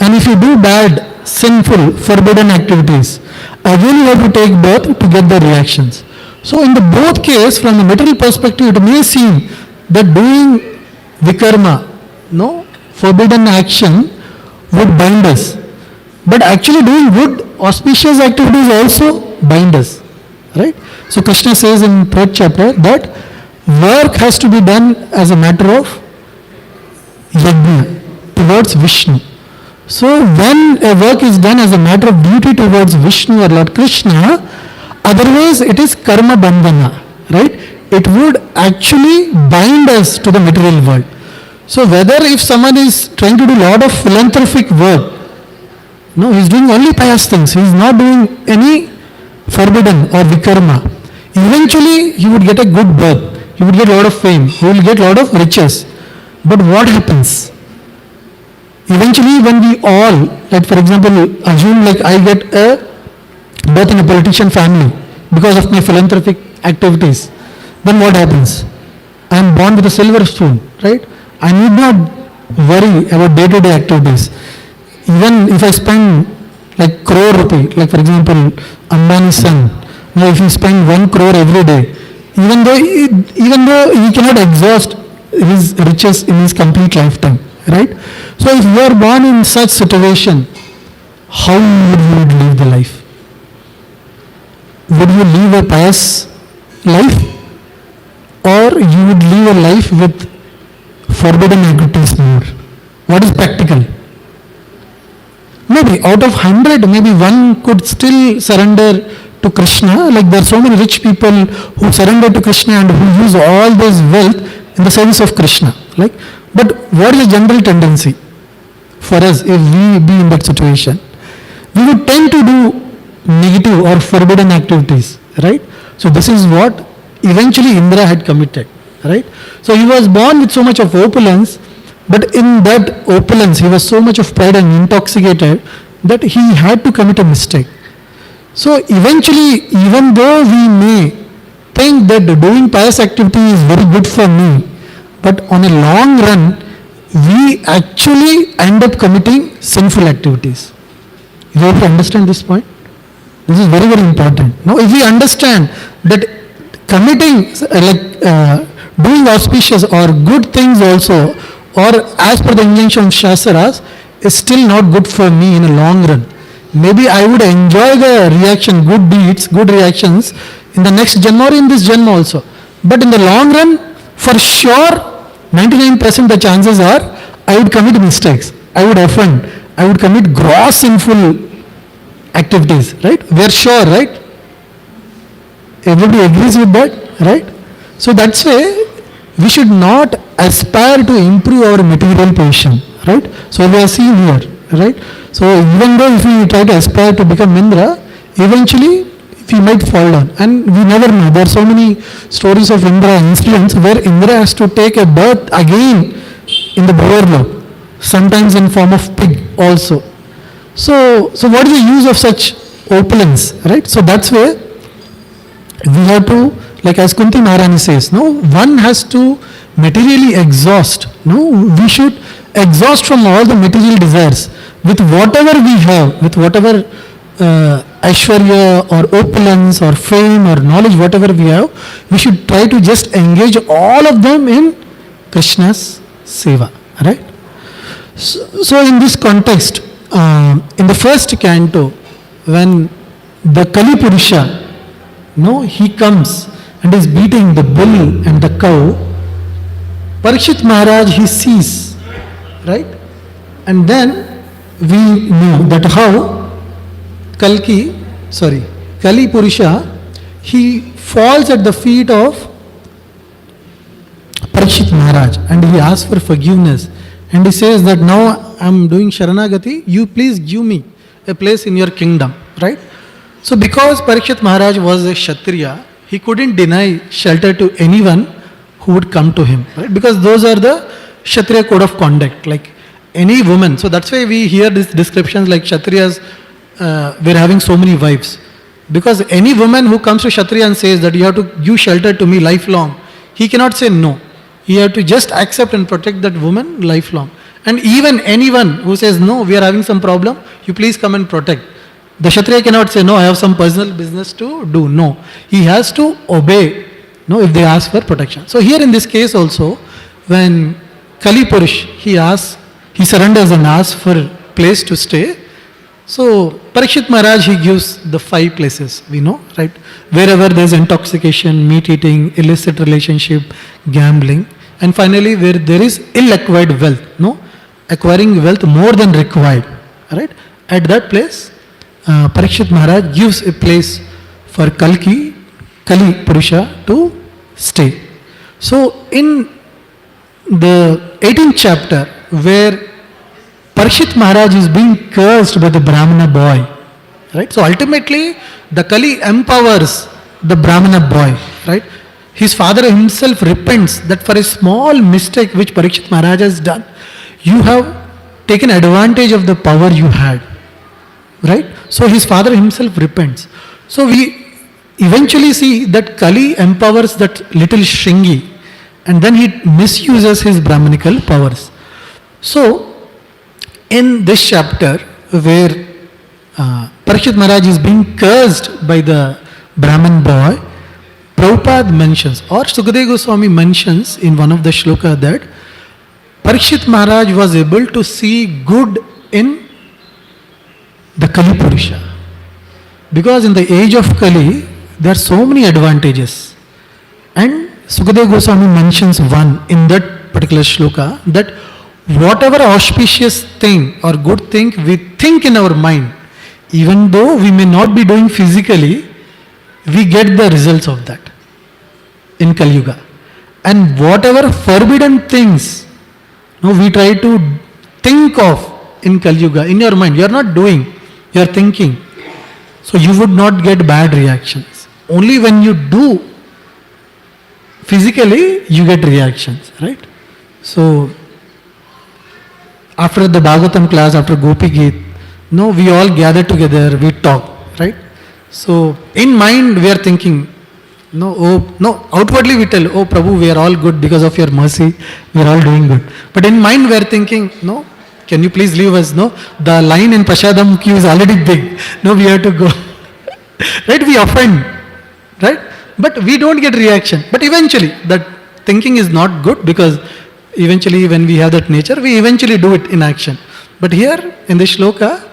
And if you do bad, sinful, forbidden activities, again you have to take birth to get the reactions. So in the both case, from the material perspective, it may seem that doing vikarma, no, forbidden action would bind us. But actually doing good, auspicious activities also bind us, right? So Krishna says in 3rd chapter that work has to be done as a matter of yajna towards Vishnu. So when a work is done as a matter of duty towards Vishnu or Lord Krishna, otherwise it is karma bandhana, right? It would actually bind us to the material world. So whether if someone is trying to do a lot of philanthropic work, no, he is doing only pious things, he is not doing any forbidden or vikarma, eventually he would get a good birth, he would get a lot of fame, he will get a lot of riches. But what happens? Eventually when we all, like for example, assume like I get a birth in a politician family because of my philanthropic activities, then what happens? I am born with a silver spoon, right? I need not worry about day-to-day activities. Even if I spend like crore rupee, like for example, Ambani's son, now if he spend 1 crore every day, even though he cannot exhaust his riches in his complete lifetime, right? So if you are born in such situation, how would you live the life? Would you live a pious life, or you would live a life with forbidden activities more? What is practical? Maybe out of 100, maybe one could still surrender to Krishna. Like there are so many rich people who surrender to Krishna and who use all this wealth in the service of Krishna. Like, but what is the general tendency for us if we be in that situation? We would tend to do negative or forbidden activities, right? So this is what eventually Indra had committed, right? So he was born with so much of opulence, but in that opulence he was so much of pride and intoxicated that he had to commit a mistake. So eventually, even though we may think that doing pious activity is very good for me, but on a long run, we actually end up committing sinful activities. You have to understand this point. This is very, very important. Now, if we understand that committing, doing auspicious or good things also, or as per the intention of Shastras, is still not good for me in a long run. Maybe I would enjoy the reaction, good deeds, good reactions in the next Janma or in this Janma also. But in the long run, for sure, 99% the chances are I would commit mistakes. I would offend. I would commit gross sinful activities, right? We are sure, right? Everybody agrees with that, right? So that's why we should not aspire to improve our material position, right? So we are seeing here, right? So even though if we try to aspire to become Indra, eventually we might fall down, and we never know. There are so many stories of Indra incidents where Indra has to take a birth again in the Bhavarlok, sometimes in form of pig also. So what is the use of such opulence, right? So that's where we have to, like as Kunti Maharani says, no, one has to materially exhaust. No, we should exhaust from all the material desires with whatever we have, with whatever Aishwarya or opulence or fame or knowledge, whatever we have, we should try to just engage all of them in Krishna's seva, right? So in this context, in the first canto, when the Kali Purusha, he comes and is beating the bull and the cow, Parikshit Maharaj, he sees, right? And then we know that how Kali Purusha, he falls at the feet of Parikshit Maharaj and he asks for forgiveness. And he says that now I am doing Sharanagati, you please give me a place in your kingdom, right? So because Parikshit Maharaj was a Kshatriya, he couldn't deny shelter to anyone who would come to him, right? Because those are the Kshatriya code of conduct, like any woman. So that's why we hear these descriptions like Kshatriyas were having so many wives. Because any woman who comes to Kshatriya and says that you have to give shelter to me lifelong, he cannot say no. He have to just accept and protect that woman lifelong. And even anyone who says, no, we are having some problem, you please come and protect. The Kshatriya cannot say, no, I have some personal business to do. No. He has to obey, if they ask for protection. So here in this case also, when Kali Purush, he surrenders and asks for place to stay. So Parikshit Maharaj, he gives the 5 places, we know, right? Wherever there is intoxication, meat eating, illicit relationship, gambling, and finally where there is ill-acquired wealth, acquiring wealth more than required, right? At that place, Parikshit Maharaj gives a place for Kali Purusha to stay. So in the 18th chapter, where Parikshit Maharaj is being cursed by the Brahmana boy, right? So ultimately, the Kali empowers the Brahmana boy, right? His father himself repents that for a small mistake which Parikshit Maharaj has done, you have taken advantage of the power you had, right? So his father himself repents. So we eventually see that Kali empowers that little Shringi, and then he misuses his Brahmanical powers. So in this chapter where Parikshit Maharaj is being cursed by the Brahman boy, Prabhupada mentions, or Sukadeva Goswami mentions in one of the shloka that Parikshit Maharaj was able to see good in the Kali Purusha. Because in the age of Kali, there are so many advantages. And Sukadeva Goswami mentions one in that particular shloka, that whatever auspicious thing or good thing we think in our mind, even though we may not be doing physically, we get the results of that in Kali Yuga. And whatever forbidden things we try to think of in Kali Yuga, in your mind, you are not doing, you are thinking. So you would not get bad reactions. Only when you do physically, you get reactions, right? So after the Bhagavatam class, after Gopi Geet, we all gather together, we talk, right? So in mind we are thinking, outwardly we tell, oh Prabhu, we are all good because of your mercy, we are all doing good. But in mind we are thinking, can you please leave us? The line in Prashadam queue is already big. We have to go. Right? We offend. Right? But we don't get reaction. But eventually, that thinking is not good, because eventually when we have that nature, we eventually do it in action. But here in the shloka,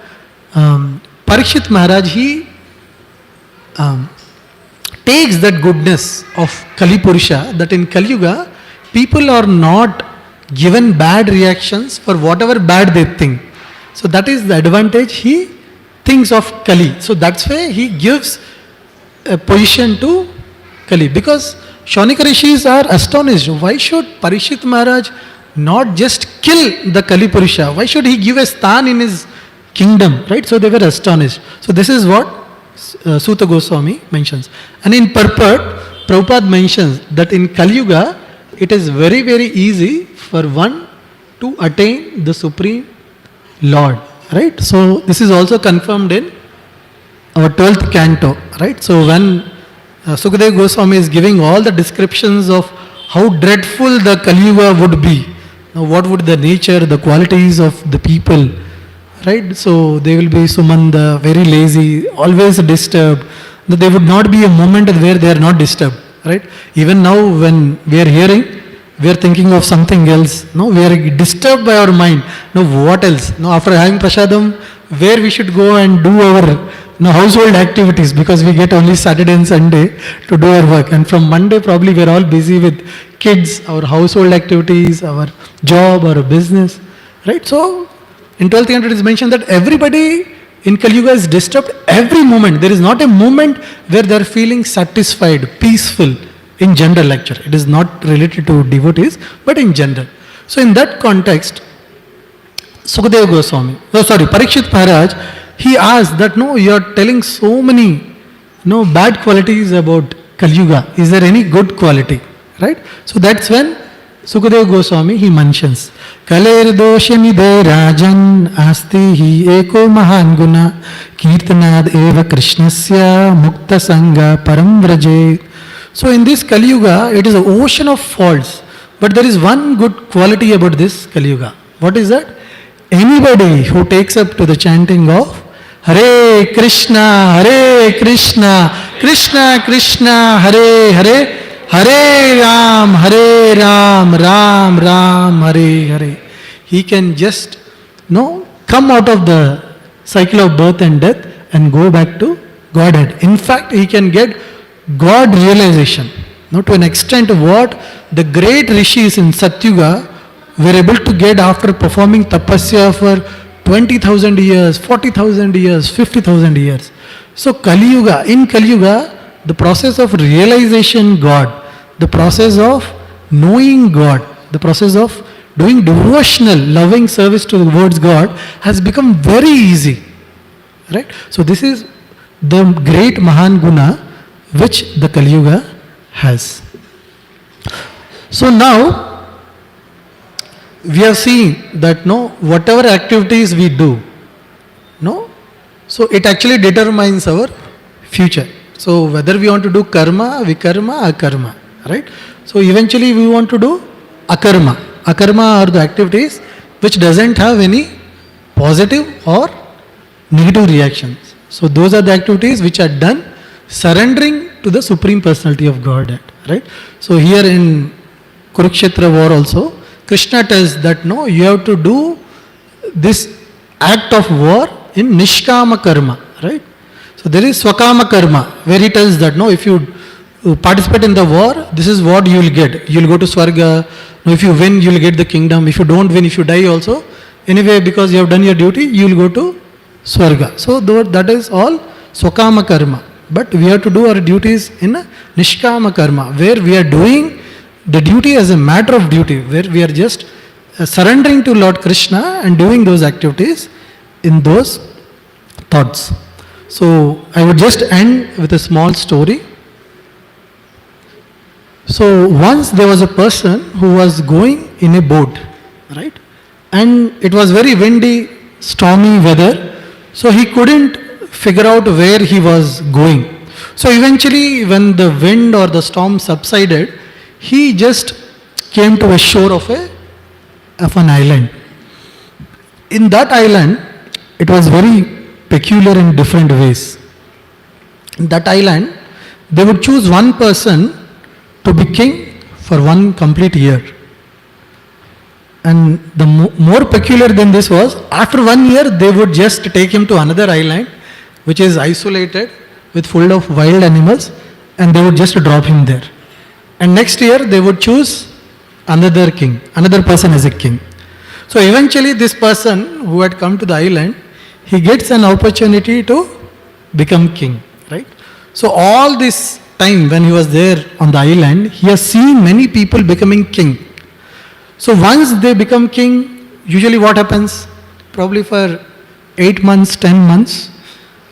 Parikshit Maharaj, he takes that goodness of Kali Purusha, that in Kali Yuga, people are not given bad reactions for whatever bad they think. So that is the advantage he thinks of Kali. So that's why he gives a position to Kali. Because Shaunika Rishis are astonished. Why should Parikshit Maharaj not just kill the Kali Purusha? Why should he give a stan in his kingdom? Right? So they were astonished. So this is what Suta Goswami mentions. And in purport, Prabhupada mentions that in Kali Yuga, it is very, very easy for one to attain the Supreme Lord. Right? So this is also confirmed in our 12th canto. Right? So when Sukadeva Goswami is giving all the descriptions of how dreadful the Kali Yuga would be, now what would the nature, the qualities of the people, right? So they will be sumanda, very lazy, always disturbed. There would not be a moment where they are not disturbed, right? Even now when we are hearing, we are thinking of something else. No, we are disturbed by our mind. No, what else? No, after having prasadam, where we should go and do our household activities, because we get only Saturday and Sunday to do our work. And from Monday probably we are all busy with kids, our household activities, our job, our business, right? So in 12th canto it is mentioned that everybody in Kali Yuga is disturbed every moment. There is not a moment where they are feeling satisfied, peaceful. In general lecture, it is not related to devotees, but in general. So in that context, Sukadeva Goswami, Parikshit Maharaj, he asked that, you are telling so many bad qualities about Kali Yuga. Is there any good quality? Right? So that's when Sukadeva Goswami, he mentions, Kaler doshanide rajan asti hi eko mahan guna kirtanad eva krishnasya mukta sangha param vraje. So in this Kali Yuga, it is an ocean of faults. But there is one good quality about this Kali Yuga. What is that? Anybody who takes up to the chanting of Hare Krishna, Krishna Krishna, Hare Hare, Hare Ram, Ram Ram, Hare Hare. He can just come out of the cycle of birth and death and go back to Godhead. In fact, he can get God realization. To an extent what the great rishis in Satyuga were able to get after performing tapasya for 20,000 years, 40,000 years, 50,000 years. So in Kali Yuga, the process of realization God, the process of knowing God, the process of doing devotional, loving service towards God has become very easy. Right? So this is the great Mahan Guna which the Kali Yuga has. So now we have seen that whatever activities we do, so it actually determines our future. So whether we want to do karma, vikarma, akarma, right? So eventually we want to do akarma. Akarma are the activities which doesn't have any positive or negative reactions. So those are the activities which are done surrendering to the Supreme Personality of Godhead, right? So here in Kurukshetra war also, Krishna tells that you have to do this act of war in Nishkama Karma, right? So there is Swakama Karma, where he tells that, no, if you participate in the war, this is what you will get. You will go to Swarga. No, if you win, you will get the kingdom. If you don't win, if you die also, anyway, because you have done your duty, you will go to Swarga. So that is all Swakama Karma. But we have to do our duties in a Nishkama Karma, where we are doing the duty as a matter of duty, where we are just surrendering to Lord Krishna and doing those activities in those thoughts. So I would just end with a small story. So once there was a person who was going in a boat, right? And it was very windy, stormy weather, so he couldn't figure out where he was going. So eventually when the wind or the storm subsided, he just came to a shore of an island. In that island, it was very peculiar in different ways. In that island, they would choose one person to be king for one complete year. And the more peculiar than this was, after 1 year, they would just take him to another island, which is isolated with full of wild animals, and they would just drop him there. And next year, they would choose another king, another person as a king. So eventually, this person who had come to the island, he gets an opportunity to become king, right? So all this time when he was there on the island, he has seen many people becoming king. So once they become king, usually what happens? Probably for 8 months, 10 months,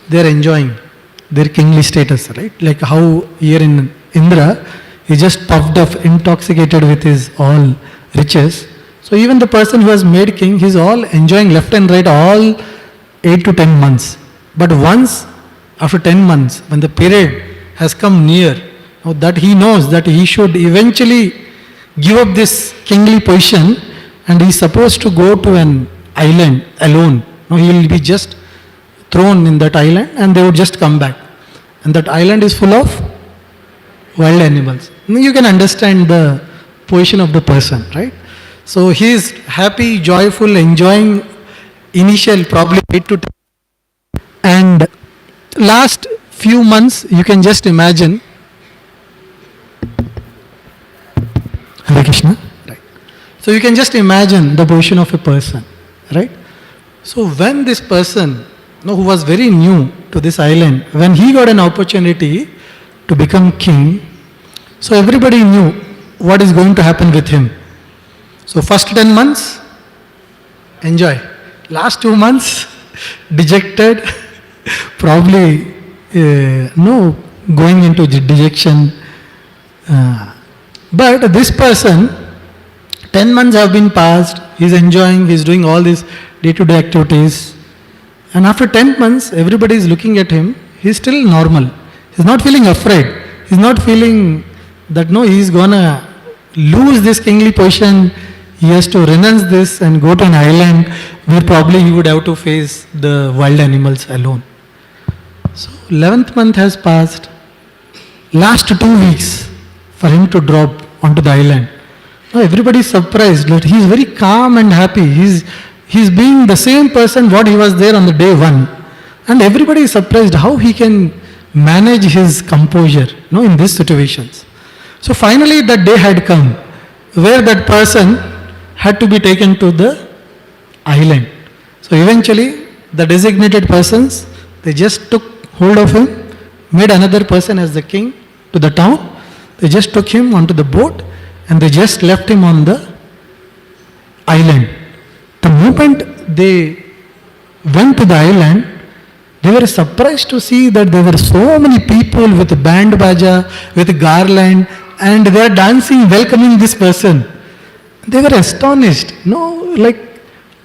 they are enjoying their kingly status, right? Like how here in Indra, he just puffed up, intoxicated with his all riches. So even the person who was made king, he's all enjoying left and right all 8 to 10 months. But once, after 10 months, when the period has come near, that he knows that he should eventually give up this kingly position and he is supposed to go to an island alone. No, he will be just thrown in that island and they would just come back. And that island is full of wild animals. You can understand the position of the person, right? So he is happy, joyful, enjoying initial probably 8 to 10. And last few months, you can just imagine. Hare Krishna. Right. So you can just imagine the position of a person, right? So when this person, who was very new to this island, when he got an opportunity to become king, so everybody knew what is going to happen with him. So first 10 months, enjoy. Last 2 months, dejected, probably going into dejection. But this person, 10 months have been passed, he's enjoying, he's doing all these day-to-day activities. And after 10 months, everybody is looking at him, he's still normal. He's not feeling afraid. He's not feeling that he's gonna lose this kingly position. He has to renounce this and go to an island where probably he would have to face the wild animals alone. So 11th month has passed. Last 2 weeks for him to drop onto the island. Now everybody is surprised that he is very calm and happy. He's being the same person what he was there on the day 1. And everybody is surprised how he can manage his composure in these situations. So finally that day had come where that person had to be taken to the island. So eventually the designated persons, they just took hold of him, made another person as the king to the town. They just took him onto the boat and they just left him on the island. The moment they went to the island, they were surprised to see that there were so many people with band baja, with garland, and they are dancing, welcoming this person. They were astonished.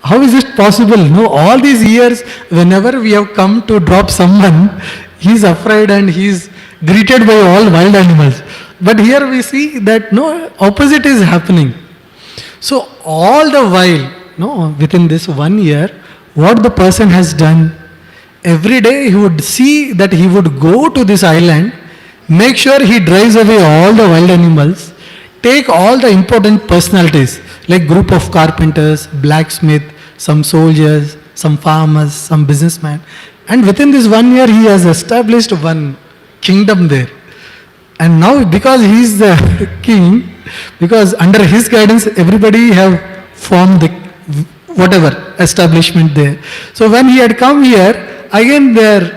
How is it possible? All these years, whenever we have come to drop someone, he is afraid and he is greeted by all wild animals. But here we see that opposite is happening. So all the while, within this 1 year, what the person has done, every day he would see that he would go to this island, make sure he drives away all the wild animals, take all the important personalities like group of carpenters, blacksmith, some soldiers, some farmers, some businessmen. And within this 1 year, he has established one kingdom there. And now because he is the king, because under his guidance, everybody have formed the whatever establishment there. So when he had come here, again they are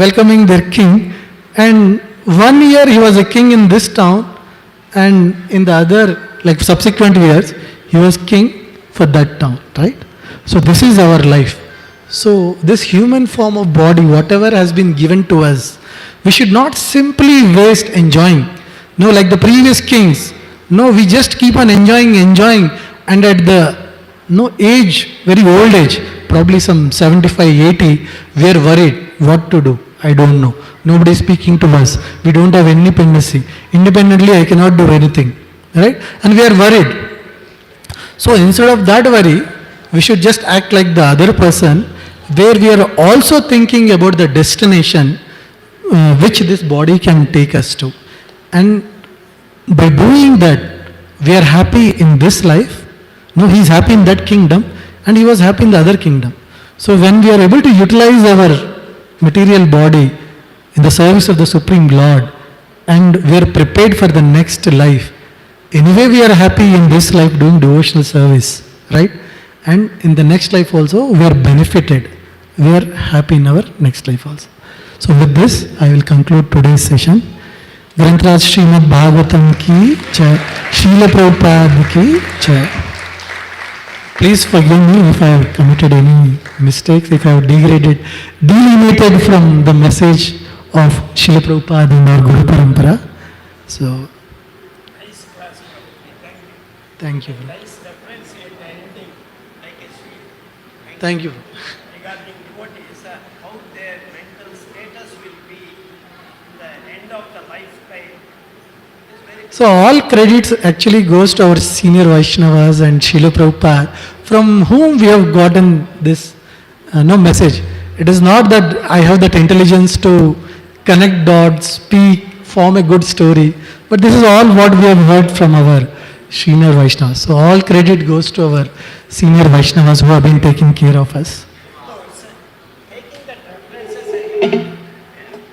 welcoming their king. And 1 year he was a king in this town, and in the other, like subsequent years, he was king for that town, right? So this is our life. So this human form of body, whatever has been given to us, we should not simply waste enjoying. No, like the previous kings. No, we just keep on enjoying, and at the age, very old age, probably some 75, 80, we are worried what to do. I don't know. Nobody is speaking to us. We don't have any independency. Independently, I cannot do anything. Right? And we are worried. So instead of that worry, we should just act like the other person, where we are also thinking about the destination which this body can take us to. And by doing that, we are happy in this life. No, he is happy in that kingdom, and he was happy in the other kingdom. So when we are able to utilize our material body in the service of the Supreme Lord, and we are prepared for the next life, anyway we are happy in this life doing devotional service, right? And in the next life also we are benefited. We are happy in our next life also. So with this, I will conclude today's session. Grantraj Srimad Bhagavatam ki jai, Srila Prabhupada ki jai. Please forgive me if I have committed any mistakes, if I have deviated from the message of Srila Prabhupada in our Guru Parampara. So, Nice class, Prabhupada. thank you. Nice reference at the ending, like a sweet. Thank you. Regarding devotees, how their mental status will be in the end of the lifetime is very So all credits actually goes to our senior Vaishnavas and Srila Prabhupada, from whom we have gotten this message. It is not that I have that intelligence to connect dots, speak, form a good story, but this is all what we have heard from our senior Vaishnavas. So all credit goes to our senior Vaishnavas who have been taking care of us. taking that references and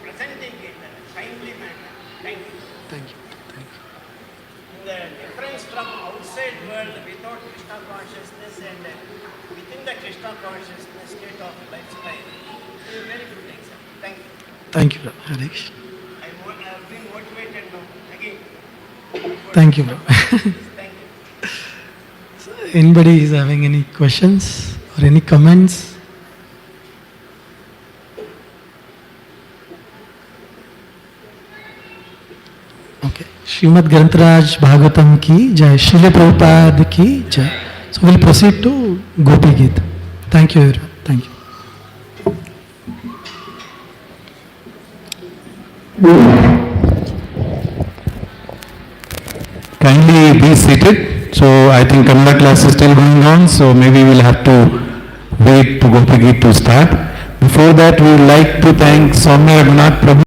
presenting it in a timely manner. Thank you. Thank you. Thank you. The difference from outside world without Krishna consciousness and within the Krishna consciousness state of lifestyle is a very good example. Thank you. Thank you, Prabhu. Hare Krishna. I have been motivated now again. Thank you, Prabhu. Thank you. Anybody is having any questions or any comments? Okay. Srimad Grantaraj Bhagavatam ki jai, Srila Prabhupada ki jai. So we'll proceed to Gopi Geet. Thank you, everyone. Thank you. Kindly be seated. So I think Kannada class is still going on, so maybe we'll have to wait to Gopi Geet to start. Before that, we would like to thank Saumya Ragunath Prabhu.